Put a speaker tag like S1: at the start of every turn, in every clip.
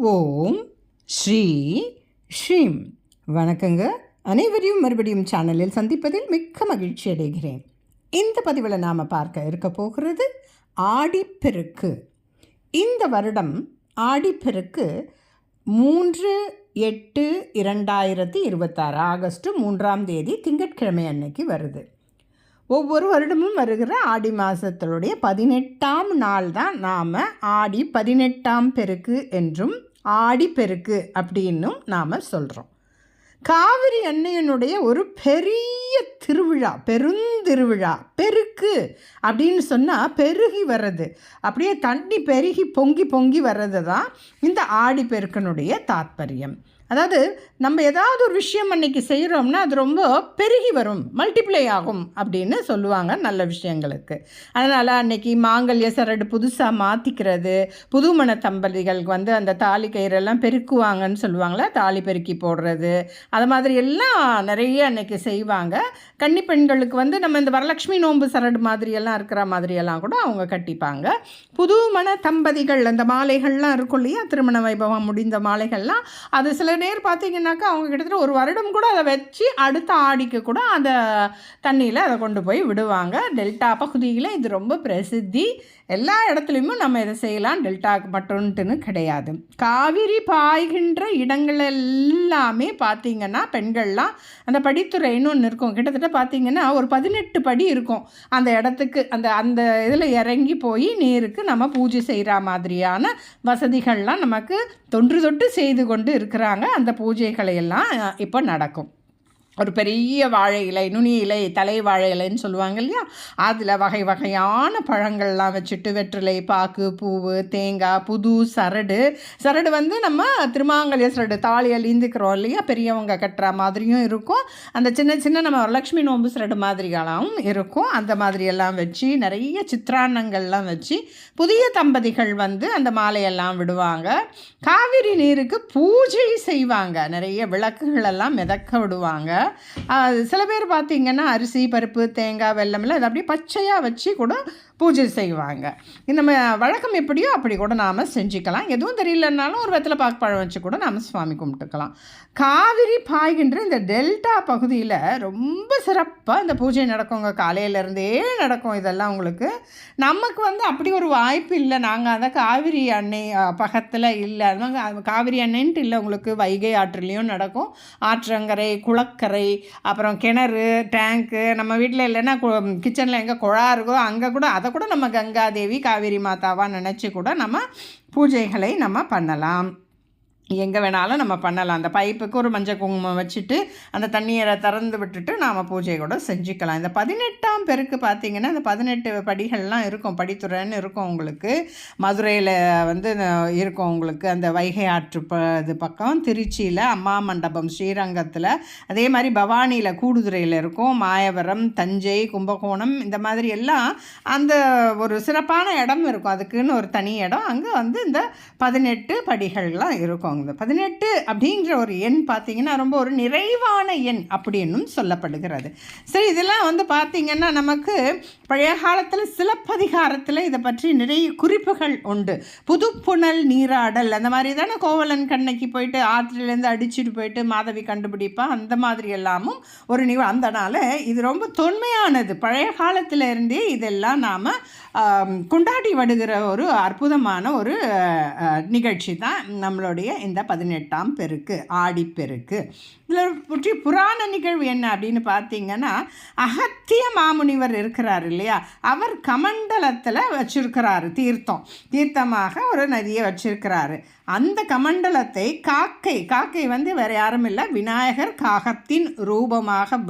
S1: ஓம் ஸ்ரீ ஸ்ரீம். வணக்கங்க. அனைவரையும் மறுபடியும் சேனலில் சந்திப்பதில் மிக்க மகிழ்ச்சி அடைகிறேன். இந்த பதிவில் நாம் பார்க்க இருக்க போகிறது ஆடிப்பெருக்கு. இந்த வருடம் ஆடிப்பெருக்கு 3/8/2026 ஆகஸ்ட் 3ஆம் தேதி திங்கட்கிழமை அன்னைக்கு வருது. ஒவ்வொரு வருடமும் வருகிற ஆடி மாதத்தினுடைய 18ஆம் நாள் தான் நாம் ஆடி 18ஆம் பெருக்கு என்றும் ஆடிப்பெருக்கு அப்படின்னும் நாம் சொல்கிறோம். காவிரி அன்னையனுடைய ஒரு பெரிய திருவிழா, பெருந்திருவிழா. பெருக்கு அப்படின்னு சொன்னால் பெருகி வர்றது, அப்படியே தண்ணி பெருகி பொங்கி பொங்கி வர்றது தான் இந்த ஆடிப்பெருக்கனுடைய தாத்பரியம். அதாவது நம்ம ஏதாவது ஒரு விஷயம் அன்றைக்கி செய்கிறோம்னா அது ரொம்ப பெருகி வரும், மல்டிப்ளை ஆகும் அப்படின்னு சொல்லுவாங்க நல்ல விஷயங்களுக்கு. அதனால் அன்றைக்கி மாங்கல்ய சரடு புதுசாக மாற்றிக்கிறது, புதுமண தம்பதிகளுக்கு அந்த தாலி கயிறெல்லாம் பெருக்குவாங்கன்னு சொல்லுவாங்களே, தாலி பெருக்கி போடுறது, அது மாதிரி எல்லாம் நிறைய அன்றைக்கி செய்வாங்க. கன்னி பெண்களுக்கு நம்ம இந்த வரலட்சுமி நோன்பு சரடு மாதிரியெல்லாம் இருக்கிற மாதிரியெல்லாம் கூட அவங்க கட்டிப்பாங்க. புதுமண தம்பதிகள் அந்த மாலைகள்லாம் இருக்கும் இல்லையா, திருமண வைபவம் முடிந்த மாலைகள்லாம், அது சில நேர் பார்த்திங்கனாக்கா அவங்க கிட்டத்தட்ட ஒரு வருடம் கூட அதை வச்சு அடுத்த ஆடிக்கு கூட அந்த தண்ணியில் அதை கொண்டு போய் விடுவாங்க. டெல்டா பகுதியில் இது ரொம்ப பிரசித்தி. எல்லா இடத்துலையுமே நம்ம இதை செய்யலாம், டெல்டாக்கு மட்டும்ட்டுன்னு கிடையாது. காவிரி பாய்கின்ற இடங்கள் எல்லாமே பார்த்திங்கன்னா பெண்கள்லாம் அந்த படித்துறைன்னு ஒன்று இருக்கும். கிட்டத்தட்ட பார்த்திங்கன்னா ஒரு 18 படி இருக்கும் அந்த இடத்துக்கு. அந்த இதில் இறங்கி போய் நீருக்கு நம்ம பூஜை செய்கிற மாதிரியான வசதிகள்லாம் நமக்கு தொன்று செய்து கொண்டு இருக்கிறாங்க. அந்த பூஜைகளை எல்லாம் இப்போ நடக்கும். ஒரு பெரிய வாழை இலை, நுனி இலை, தலை வாழை இலைன்னு சொல்லுவாங்க இல்லையா, அதில் வகை வகையான பழங்கள்லாம் வச்சுட்டு வெற்றிலை, பாக்கு, பூவு, தேங்காய், புது சரடு நம்ம திருமாங்கல்ய சரடு தாலி அழிந்துக்கிறோம் இல்லையா, பெரியவங்க கட்டுற மாதிரியும் இருக்கும், அந்த சின்ன சின்ன நம்ம லக்ஷ்மி நோம்பு சரடு மாதிரிகளாகவும் இருக்கும். அந்த மாதிரியெல்லாம் வச்சு நிறைய சித்திரான்னங்கள்லாம் வச்சு புதிய தம்பதிகள் அந்த மாலையெல்லாம் விடுவாங்க. காவிரி நீருக்கு பூஜை செய்வாங்க, நிறைய விளக்குகளெல்லாம் மிதக்க விடுவாங்க. சில பேர் பார்த்திங்கன்னா அரிசி, பருப்பு, தேங்காய், வெல்லமெல்லாம் இதை அப்படியே பச்சையாக வச்சு கூட பூஜை செய்வாங்க. நம்ம வழக்கம் எப்படியோ அப்படி கூட நாம் செஞ்சுக்கலாம். எதுவும் தெரியலன்னாலும் ஒரு வெத்தலை பாக்கு பழம் வச்சு கூட நாம் சுவாமி கும்பிட்டுக்கலாம். காவிரி பாய்கின்ற இந்த டெல்டா பகுதியில் ரொம்ப சிறப்பாக இந்த பூஜை நடக்குங்க. காலையிலேருந்தே நடக்கும் இதெல்லாம். உங்களுக்கு நமக்கு அப்படி ஒரு வாய்ப்பு இல்லை. நாங்கள் அந்த காவிரி அன்னை பக்கத்தில் இல்லை, காவிரி அன்னைன்ட்டு இல்லை. உங்களுக்கு வைகை ஆற்றுலேயும் நடக்கும், ஆற்றங்கரை, குளக்கரை, அப்புறம் கிணறு, டேங்க்கு. நம்ம வீட்டில் இல்லைன்னா கிச்சனில் எங்கே குழா இருக்கோ அங்கே கூட அதை கூட நம்ம கங்காதேவி, காவேரி மாதாவாக நினச்சி கூட நம்ம பூஜைகளை நம்ம பண்ணலாம். எங்கே வேணாலும் நம்ம பண்ணலாம். அந்த பைப்புக்கு ஒரு மஞ்சள் குங்குமம் வச்சுட்டு அந்த தண்ணியை திறந்து விட்டுட்டு நாம் பூஜை கூட செஞ்சுக்கலாம். இந்த 18ஆம் பெருக்கு பார்த்திங்கன்னா இந்த 18 படிகள்லாம் இருக்கும், படித்துறைன்னு இருக்கும். உங்களுக்கு மதுரையில் இருக்கும். உங்களுக்கு அந்த வைகை ஆற்று இது பக்கம், திருச்சியில் அம்மா மண்டபம், ஸ்ரீரங்கத்தில், அதே மாதிரி பவானியில் கூடுதுறையில் இருக்கும், மாயவரம், தஞ்சை, கும்பகோணம், இந்த மாதிரி எல்லாம் அந்த ஒரு சிறப்பான இடம் இருக்கும். அதுக்குன்னு ஒரு தனி இடம். அங்கே இந்த 18 படிகள்லாம் இருக்கும். இந்த 18 அப்படிங்கிற ஒரு எண் பார்த்திங்கன்னா ரொம்ப ஒரு நிறைவான எண் அப்படின்னும் சொல்லப்படுகிறது. சரி, இதெல்லாம் பார்த்திங்கன்னா நமக்கு பழைய காலத்தில் சிலப்பதிகாரத்தில் இதை பற்றி நிறைய குறிப்புகள் உண்டு. புதுப்புணல் நீராடல் அந்த மாதிரி தானே, கோவலன் கண்ணைக்கு போயிட்டு ஆற்றிலேருந்து அடிச்சுட்டு போயிட்டு மாதவி கண்டுபிடிப்பா, அந்த மாதிரி எல்லாமும் ஒரு அதனால் இது ரொம்ப தொன்மையானது. பழைய காலத்தில் இருந்தே இதெல்லாம் நாம் கொண்டாடி வருகிற ஒரு அற்புதமான ஒரு நிகழ்ச்சி தான் நம்மளுடைய இந்த 18ஆம் பெருக்கு, ஆடிப்பெருக்கு. இதில் பற்றி புராண நிகழ்வு என்ன அப்படின்னு பார்த்திங்கன்னா, அகத்திய மாமுனிவர் இருக்கிறார் இல்லையா, அவர் கமண்டலத்தில் வச்சிருக்கிறாரு தீர்த்தமாக ஒரு நதியை வச்சிருக்கிறாரு. அந்த கமண்டலத்தை காக்கை வேறு யாரும் இல்லை, விநாயகர் காகத்தின் ரூபமாக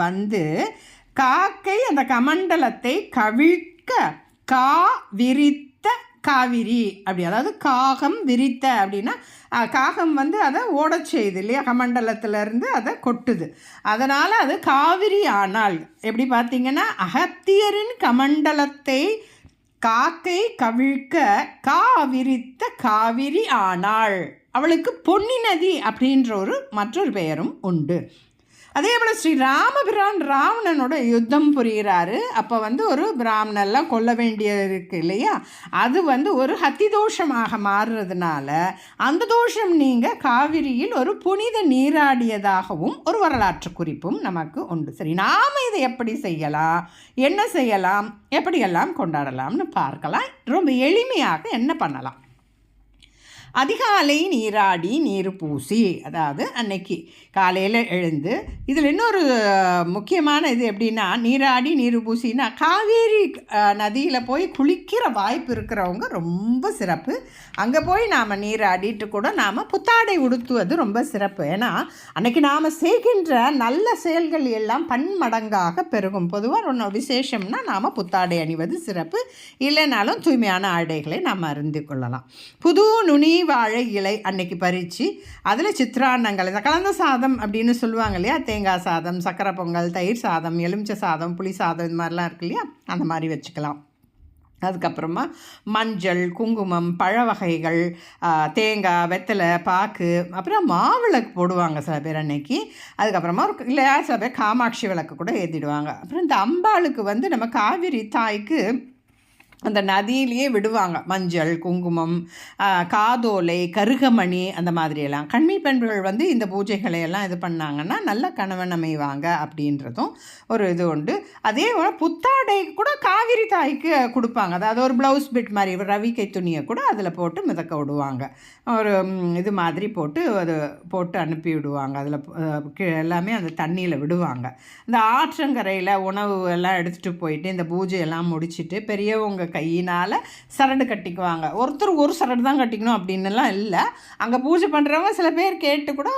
S1: காக்கை அந்த கமண்டலத்தை கவிழ்க்க விரித்த காவிரி அப்படி, அதாவது காகம் விரித்த அப்படின்னா காகம் அதை ஓடச் செய்யுது இல்லையா, கமண்டலத்திலேருந்து அதை கொட்டுது. அதனால் அது காவிரி ஆனால். எப்படி பார்த்திங்கன்னா, அகத்தியரின் கமண்டலத்தை காக்கை கவிழ்க்க விரித்த காவிரி ஆனாள். அவளுக்கு பொன்னி நதி அப்படின்ற மற்றொரு பெயரும் உண்டு. அதே போல் ஸ்ரீ ராமபிரான் ராவணனோட யுத்தம் புரிகிறாரு. அப்போ ஒரு பிராமணெல்லாம் கொல்ல வேண்டியது இருக்குது இல்லையா, அது ஒரு ஹத்தி தோஷமாக மாறுறதுனால அந்த தோஷம் நீங்க காவிரியில் ஒரு புனித நீராடியதாகவும் ஒரு வரலாற்று குறிப்பும் நமக்கு உண்டு. சரி, நாம் இதை எப்படி செய்யலாம், என்ன செய்யலாம், எப்படியெல்லாம் கொண்டாடலாம்னு பார்க்கலாம். ரொம்ப எளிமையாக என்ன பண்ணலாம்? அதிகாலை நீராடி நீர் பூசி, அதாவது அன்னைக்கு காலையில் எழுந்து, இதில் இன்னொரு முக்கியமான இது எப்படின்னா, நீராடி நீர் பூசின்னா காவேரி நதியில் போய் குளிக்கிற வாய்ப்பு இருக்கிறவங்க ரொம்ப சிறப்பு. அங்கே போய் நாம் நீராடிட்டு கூட நாம் புத்தாடை உடுத்துவது ரொம்ப சிறப்பு. ஏன்னா அன்றைக்கி நாம் செய்கின்ற நல்ல செயல்கள் எல்லாம் பன்மடங்காக பெருகும். பொதுவாக ஒன்று விசேஷம்னா நாம் புத்தாடை அணிவது சிறப்பு. இல்லைனாலும் தூய்மையான ஆடைகளை நாம் அறிந்து கொள்ளலாம். புது நுனி வாழை இலை அன்னைக்கு பறித்து அதில் சித்திரான்னங்கள், இந்த கலந்த சாதம் அப்படின்னு சொல்லுவாங்க இல்லையா, தேங்காய் சாதம், சக்கரை பொங்கல், தயிர் சாதம், எலுமிச்சை சாதம், புளி சாதம், இது மாதிரிலாம் இருக்கு இல்லையா, அந்த மாதிரி வச்சுக்கலாம். அதுக்கப்புறமா மஞ்சள், குங்குமம், பழ வகைகள், தேங்காய், வெத்தலை, பாக்கு, அப்புறம் மாவிளக்கு போடுவாங்க சில பேர் அன்னைக்கு. அதுக்கப்புறமா இல்லையா சில பேர் காமாட்சி விளக்கு கூட ஏற்றிடுவாங்க. அப்புறம் இந்த அம்பாளுக்கு நம்ம காவிரி தாய்க்கு அந்த நதியிலேயே விடுவாங்க மஞ்சள், குங்குமம், காதோலை, கருகமணி, அந்த மாதிரியெல்லாம். கன்னி பெண்கள் இந்த பூஜைகளை எல்லாம் இது பண்ணாங்கன்னா நல்ல கணவன் அமைவாங்க அப்படின்றதும் ஒரு இது உண்டு. அதே போல் புத்தாடை கூட காவிரி தாய்க்கு கொடுப்பாங்க. அதாவது ஒரு ப்ளவுஸ் பிட் மாதிரி ரவிக்கை துணியை கூட அதில் போட்டு மிதக்க விடுவாங்க. ஒரு இது மாதிரி போட்டு அது போட்டு அனுப்பி விடுவாங்க. அதில் எல்லாமே அந்த தண்ணியில் விடுவாங்க. இந்த ஆற்றங்கரையில் உணவு எல்லாம் எடுத்துகிட்டு போயிட்டு இந்த பூஜையெல்லாம் முடிச்சுட்டு பெரியவங்க கையினால் சரடு கட்டிக்குவாங்க. ஒருத்தர் ஒரு சரடு தான் கட்டிக்கணும் அப்படின்னுலாம் இல்லை. அங்கே பூஜை பண்ணுறவங்க சில பேர் கேட்டு கூட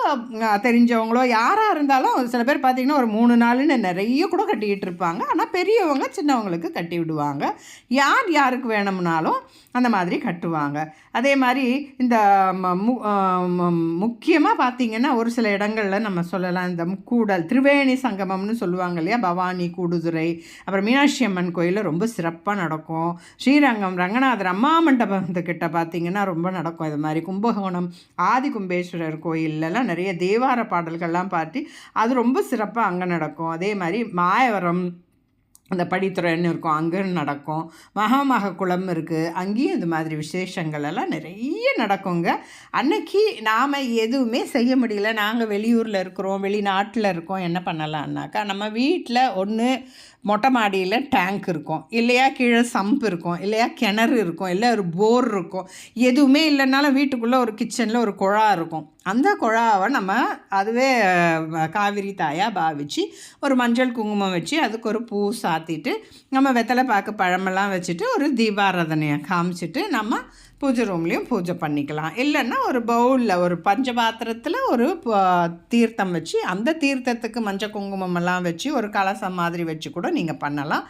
S1: தெரிஞ்சவங்களோ யாராக இருந்தாலும் சில பேர் பார்த்திங்கன்னா ஒரு 3 நாளுன்னு நிறைய கூட கட்டிக்கிட்டு இருப்பாங்க. ஆனால் பெரியவங்க சின்னவங்களுக்கு கட்டி விடுவாங்க. யாருக்கு வேணும்னாலும் அந்த மாதிரி கட்டுவாங்க. அதே மாதிரி இந்த முக்கியமாக பார்த்திங்கன்னா ஒரு சில இடங்களில் நம்ம சொல்லலாம், இந்த முக்கூடல் திரிவேணி சங்கமம்னு சொல்லுவாங்க இல்லையா, பவானி, கூடுதுறை, அப்புறம் மீனாட்சி அம்மன் கோயிலில் ரொம்ப சிறப்பாக நடக்கும். ஸ்ரீரங்கம் ரங்கநாதர் அம்மா மண்டபத்துக்கிட்ட பார்த்திங்கன்னா ரொம்ப நடக்கும். இது மாதிரி கும்பகோணம் ஆதி கும்பேஸ்வரர் கோயிலெலாம் நிறைய தேவார பாடல்கள்லாம் பாட்டி அது ரொம்ப சிறப்பாக அங்கே நடக்கும். அதே மாதிரி மாயவரம் அந்த படித்துறைன்னு இருக்கும், அங்கே நடக்கும். மகாமக குளம் இருக்குது, அங்கேயும் இந்த மாதிரி விசேஷங்கள் எல்லாம் நிறைய நடக்குங்க. அன்னைக்கு நாம் எதுவுமே செய்ய முடியல, நாங்கள் வெளியூரில் இருக்கிறோம், வெளிநாட்டில் இருக்கோம், என்ன பண்ணலான்னாக்கா நம்ம வீட்டில் ஒன்று மொட்டை மாடியில் டேங்க் இருக்கும், இல்லையா கீழே சம்ப் இருக்கும், இல்லையா கிணறு இருக்கும், இல்லை ஒரு போர் இருக்கும். எதுவுமே இல்லைனாலும் வீட்டுக்குள்ளே ஒரு கிச்சனில் ஒரு குழா இருக்கும். அந்த குழாவை நம்ம அதுவே காவிரி தாயாக பாவிச்சு ஒரு மஞ்சள் குங்குமம் வச்சு அதுக்கு ஒரு பூ சாத்திட்டு நம்ம வெத்தலை பாக்கு பழமெல்லாம் வச்சுட்டு ஒரு தீபாராதனையை காமிச்சிட்டு நம்ம பூஜை ரூம்லேயும் பூஜை பண்ணிக்கலாம். இல்லைன்னா ஒரு பவுலில் ஒரு பஞ்சபாத்திரத்தில் ஒரு தீர்த்தம் வச்சு அந்த தீர்த்தத்துக்கு மஞ்சள் குங்குமமெல்லாம் வச்சு ஒரு கலசம் மாதிரி வச்சு கூட நீங்கள் பண்ணலாம்.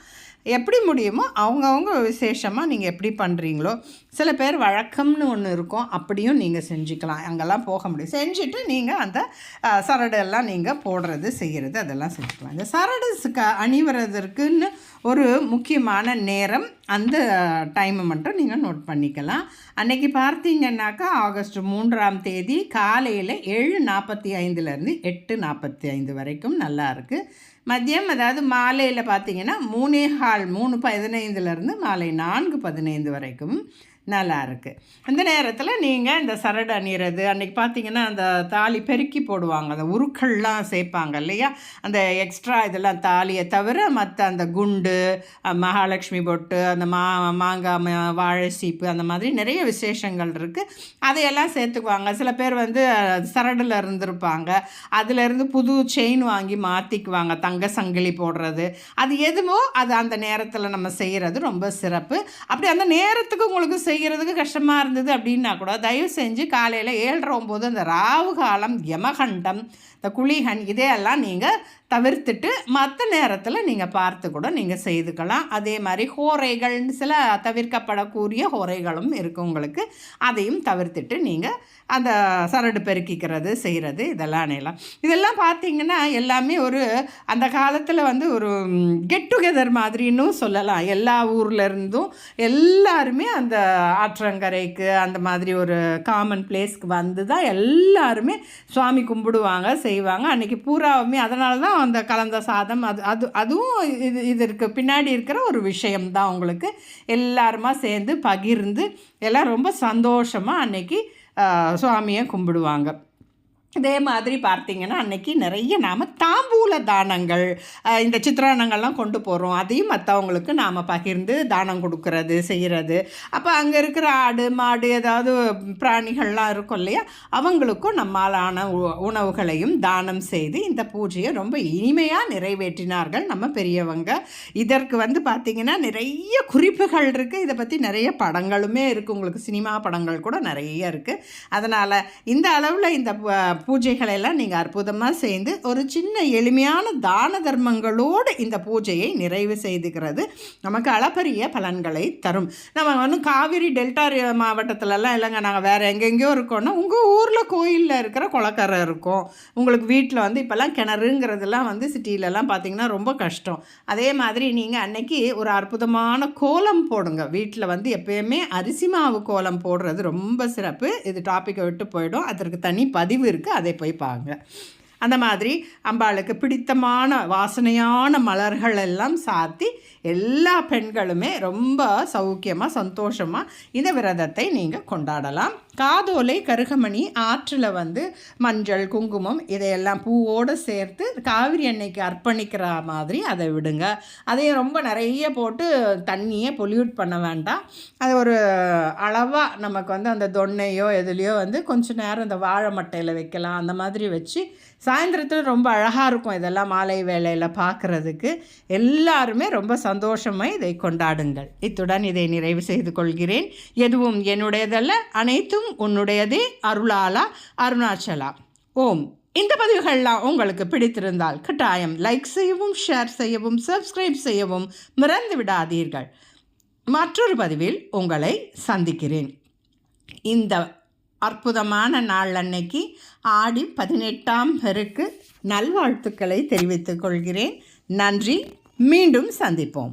S1: எப்படி முடியுமோ அவங்கவுங்க விசேஷமாக நீங்கள் எப்படி பண்ணுறீங்களோ. சில பேர் வழக்கம்னு ஒன்று இருக்கும், அப்படியும் நீங்கள் செஞ்சுக்கலாம். அங்கெல்லாம் போக முடியும். செஞ்சுட்டு நீங்கள் அந்த சரடெல்லாம் நீங்கள் போடுறது செய்கிறது அதெல்லாம் செஞ்சுக்கலாம். இந்த சரடு அணிவறதற்குன்னு ஒரு முக்கியமான நேரம், அந்த டைமை மட்டும் நீங்கள் நோட் பண்ணிக்கலாம். அன்றைக்கி பார்த்தீங்கன்னாக்கா ஆகஸ்ட் 3ஆம் தேதி காலையில் 7:45 8:45 வரைக்கும் நல்லா இருக்குது. மதியம் அதாவது மாலையில் பார்த்தீங்கன்னா 3:15 மாலை 4:15 வரைக்கும் நல்லா இருக்குது. அந்த நேரத்தில் நீங்கள் இந்த சரடு அணிகிறது அன்றைக்கி பார்த்தீங்கன்னா அந்த தாலி பெருக்கி போடுவாங்க, அந்த உருக்கள்லாம் சேர்ப்பாங்க இல்லையா, அந்த எக்ஸ்ட்ரா இதெல்லாம் தாலியை தவிர மற்ற அந்த குண்டு, மகாலட்சுமி பொட்டு, அந்த மாங்காய், வாழை சீப்பு, அந்த மாதிரி நிறைய விசேஷங்கள் இருக்குது. அதையெல்லாம் சேர்த்துக்குவாங்க. சில பேர் சரடில் இருந்திருப்பாங்க, அதிலேருந்து புது செயின் வாங்கி மாற்றிக்குவாங்க, தங்க சங்கிலி போடுறது. அது எதுவோ அது அந்த நேரத்தில் நம்ம செய்கிறது ரொம்ப சிறப்பு. அப்படி அந்த நேரத்துக்கு உங்களுக்கு செய்கிறதுக்கு கஷ்டமாக இருந்தது அப்படின்னா கூட தயவு செஞ்சு காலையில் 7:30 9 அந்த ராவு காலம், யமகண்டம், இந்த குளிகன், இதையெல்லாம் நீங்கள் தவிர்த்துட்டு மற்ற நேரத்தில் நீங்கள் பார்த்து கூட நீங்கள் செய்துக்கலாம். அதே மாதிரி ஹோரைகள்னு சில தவிர்க்கப்படக்கூடிய ஹோரைகளும் இருக்குது உங்களுக்கு. அதையும் தவிர்த்துட்டு நீங்கள் அந்த சரடு பெருக்கிக்கிறது செய்கிறது இதெல்லாம் பார்த்திங்கன்னா எல்லாமே ஒரு அந்த காலத்தில் வந்து ஒரு கெட் டுகெதர் மாதிரின்னு சொல்லலாம். எல்லா ஊர்லேருந்தும் எல்லாருமே அந்த ஆற்றங்கரைக்கு அந்த மாதிரி ஒரு காமன் பிளேஸ்க்கு வந்து தான் எல்லாருமே சுவாமி கும்பிடுவாங்க செய்வாங்க அன்றைக்கி பூராவுமே. அதனால தான் அந்த கலந்த சாதம் அதுவும் இதற்கு பின்னாடி இருக்கிற ஒரு விஷயம்தான். உங்களுக்கு எல்லாருமா சேர்ந்து பகிர்ந்து எல்லாம் ரொம்ப சந்தோஷமாக அன்றைக்கி சுவாமியை கும்பிடுவாங்க. இதே மாதிரி பார்த்திங்கன்னா அன்றைக்கி நிறைய நாம் தாம்பூல தானங்கள் இந்த சித்திரானங்கள்லாம் கொண்டு போகிறோம். அதையும் மற்றவங்களுக்கு நாம் பகிர்ந்து தானம் கொடுக்கறது செய்கிறது. அப்போ அங்கே இருக்கிற ஆடு மாடு ஏதாவது பிராணிகள்லாம் இருக்கும் இல்லையா, அவங்களுக்கும் நம்மாலான உணவுகளையும் தானம் செய்து இந்த பூஜையை ரொம்ப இனிமையாக நிறைவேற்றினார்கள் நம்ம பெரியவங்க. இதற்கு வந்து பார்த்திங்கன்னா நிறைய குறிப்புகள் இருக்குது. இதை பற்றி நிறைய படங்களுமே இருக்குது. உங்களுக்கு சினிமா படங்கள் கூட நிறைய இருக்குது. அதனால் இந்த அளவில் இந்த பூஜைகளெல்லாம் நீங்கள் அற்புதமாக செய்து ஒரு சின்ன எளிமையான தான தர்மங்களோடு இந்த பூஜையை நிறைவு செய்துக்கிறது நமக்கு அளப்பரிய பலன்களை தரும். நம்ம வந்து காவிரி டெல்டா மாவட்டத்திலலாம் இல்லைங்க, நாங்கள் வேறு எங்கெங்கேயோ இருக்கோன்னா உங்கள் ஊரில் கோயிலில் இருக்கிற குளக்கரை இருக்கும். உங்களுக்கு வீட்டில் வந்து இப்போல்லாம் கிணறுங்கிறதுலாம் வந்து சிட்டிலலாம் பார்த்திங்கன்னா ரொம்ப கஷ்டம். அதே மாதிரி நீங்கள் அன்னைக்கு ஒரு அற்புதமான கோலம் போடுங்க. வீட்டில் வந்து எப்போயுமே அரிசி மாவு கோலம் போடுறது ரொம்ப சிறப்பு. இது டாப்பிக்கை விட்டு போயிடும். அதற்கு தனி பதிவு இருக்குது, அதை போய் பாருங்க. அந்த மாதிரி அம்பாளுக்கு பிடித்தமான வாசனையான மலர்கள் எல்லாம் சாத்தி எல்லா பெண்களுமே ரொம்ப சௌக்கியமாக சந்தோஷமாக இந்த விரதத்தை நீங்கள் கொண்டாடலாம். காதோலை கருகமணி ஆற்றில் வந்து மஞ்சள் குங்குமம் இதையெல்லாம் பூவோடு சேர்த்து காவிரி அன்னைக்கு அர்ப்பணிக்கிற மாதிரி அதை விடுங்க. அதையும் ரொம்ப நிறைய போட்டு தண்ணியை பொல்யூட் பண்ண வேண்டாம். அது ஒரு அளவாக நமக்கு வந்து அந்த தொன்னையோ எதுலேயோ வந்து கொஞ்சம் நேரம் இந்த வாழை மட்டையில் வைக்கலாம். அந்த மாதிரி வச்சு சாயந்தரத்தில் ரொம்ப அழகாக இருக்கும். இதெல்லாம் மாலை வேளையில் பார்க்குறதுக்கு எல்லாருமே ரொம்ப சந்தோஷமாக இதை கொண்டாடுங்கள். இத்துடன் இதை நிறைவு செய்து கொள்கிறேன். எதுவும் என்னுடையதல்ல, அனைத்தும் உன்னுடையதே. அருளாலா அருணாச்சலா. ஓம். இந்த பதிவுகள்லாம் உங்களுக்கு பிடித்திருந்தால் கட்டாயம் லைக் செய்யவும், ஷேர் செய்யவும், சப்ஸ்கிரைப் செய்யவும் மறந்து விடாதீர்கள். மற்றொரு பதிவில் உங்களை சந்திக்கிறேன். இந்த அற்புதமான நாள் அன்னைக்கு ஆடி 18ஆம் பெருக்கு நல்வாழ்த்துக்களை தெரிவித்துக் கொள்கிறேன். நன்றி. மீண்டும் சந்திப்போம்.